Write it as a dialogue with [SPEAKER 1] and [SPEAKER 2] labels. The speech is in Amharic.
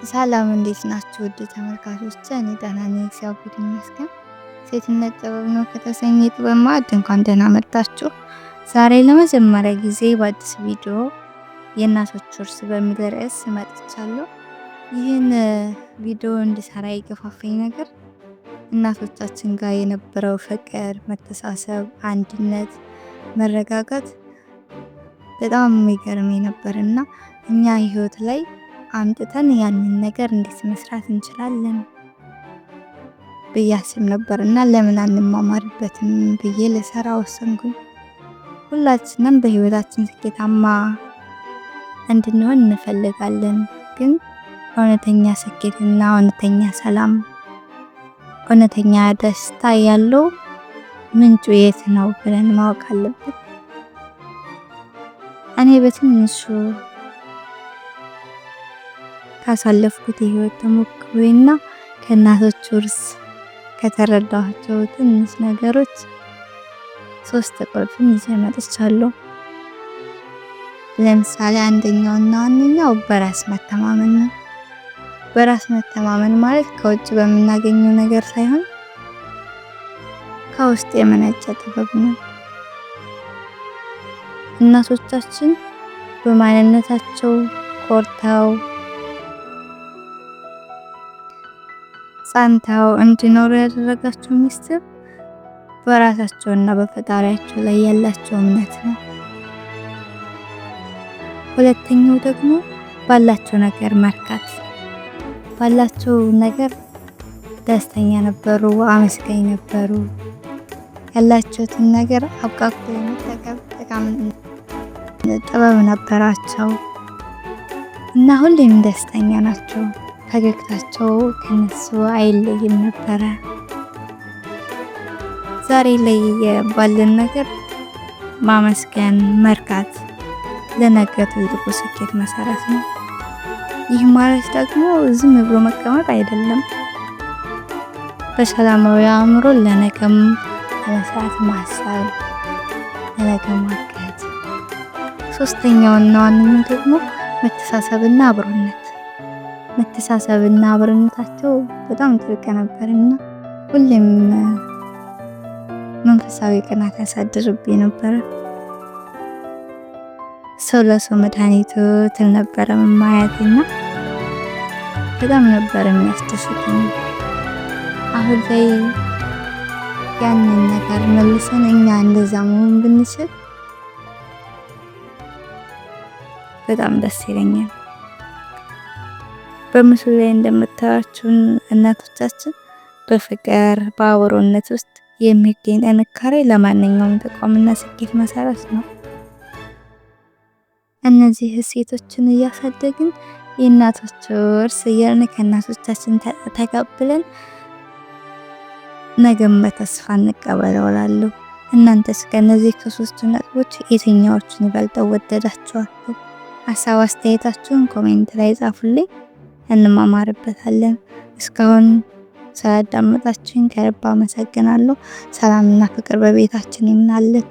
[SPEAKER 1] ሰላም እንዴት ናችሁ? ውድ ተመልካቾች፣ እኔ ደህና ነኝ፣ እግዚአብሔር ይመስገን። ሴትነት ጥበብ ነው ከተሰኘ የጥበብ ማዕድ እንኳን ደህና መጣችሁ። ዛሬ ለመጀመሪያ ጊዜ በአዲስ ቪዲዮ የእናቶች ውርስ በሚል ርዕስ መጥቻለሁ። ይህን ቪዲዮ እንድሰራ የገፋፋኝ ነገር እናቶቻችን ጋር የነበረው ፍቅር፣ መተሳሰብ፣ አንድነት፣ መረጋጋት በጣም የሚገርመኝ ነበርና እኛ ህይወት ላይ አምጥተን ያንን ነገር እንዴት መስራት እንችላለን ብዬ አስብ ነበርና ለምን አንማማርበትም ብዬ ልሰራ ወሰንኩኝ። ሁላችንም በህይወታችን ስኬታማ እንድንሆን እንፈልጋለን፣ ግን እውነተኛ ስኬትና እውነተኛ ሰላም፣ እውነተኛ ደስታ ያለው ምንጩ የት ነው ብለን ማወቅ አለብን። እኔ በትንሹ ካሳለፍኩት የህይወት ተሞክሮና ከእናቶች ውርስ ከተረዳኋቸው ትንሽ ነገሮች 3 ቁልፍን ይዤ መጥቻለሁ። ለምሳሌ አንደኛውና ዋነኛው በራስ መተማመን ነው። በራስ መተማመን ማለት ከውጭ በምናገኘው ነገር ሳይሆን ከውስጥ የመነጨ ጥበብ ነው። እናቶቻችን በማንነታቸው ኮርተው ጸንተው እንዲኖሩ ያደረጋቸው ሚስጥር በራሳቸውና በፈጣሪያቸው ላይ ያላቸው እምነት ነው። ሁለተኛው ደግሞ ባላቸው ነገር መርካት። ባላቸው ነገር ደስተኛ ነበሩ፣ አመስጋኝ ነበሩ። ያላቸውን ነገር አብቃቅቶ የመጠቀም ጥበብ ነበራቸው እና ሁሌም ደስተኛ ናቸው። ፈገግታቸው ከነሱ አይለይም ነበረ። ዛሬ ላይ ባለን ነገር ማመስገን፣ መርካት ለነገ ትልቁ ስኬት መሰረት ነው። ይህ ማለት ደግሞ ዝም ብሎ መቀመጥ አይደለም። በሰላማዊ አእምሮ ለነገም ለመስራት ማሰብ፣ ለነገ ማቀድ። ሶስተኛውና ዋነኛው ደግሞ መተሳሰብና አብሮነት። መተሳሰብና አብሮነታቸው በጣም ጥልቅ ነበርና ሁሌም መንፈሳዊ ቅናት ያሳድርብኝ ነበር። ሰው ለሰው መድኃኒቱ ትል ነበረ ማያትና በጣም ነበር የሚያስደስተኝ። አሁን ላይ ያንን ነገር መልሰን እኛ እንደዛ መሆን ብንችል በጣም ደስ ይለኛል። በምስሉ ላይ እንደምታዩቸው እናቶቻችን በፍቅር በአብሮነት ውስጥ የሚገኝ ጥንካሬ ለማንኛውም ተቋምና ስኬት መሰረት ነው። እነዚህ እሴቶችን እያሳደግን የእናቶች ውርስ እያልን ከእናቶቻችን ተቀብለን ነገም በተስፋ እንቀበለዋለሁ። እናንተስ ከነዚህ ከ3ቱ ነጥቦች የትኛዎቹን ይበልጠው ወደዳችኋቸው? ሀሳብ አስተያየታችሁን ኮሜንት ላይ ጻፉልኝ፣ እንማማርበታለን። እስካሁን ስላዳመጣችሁኝ ከልብ አመሰግናለሁ። ሰላምና ፍቅር በቤታችን ይምናልን።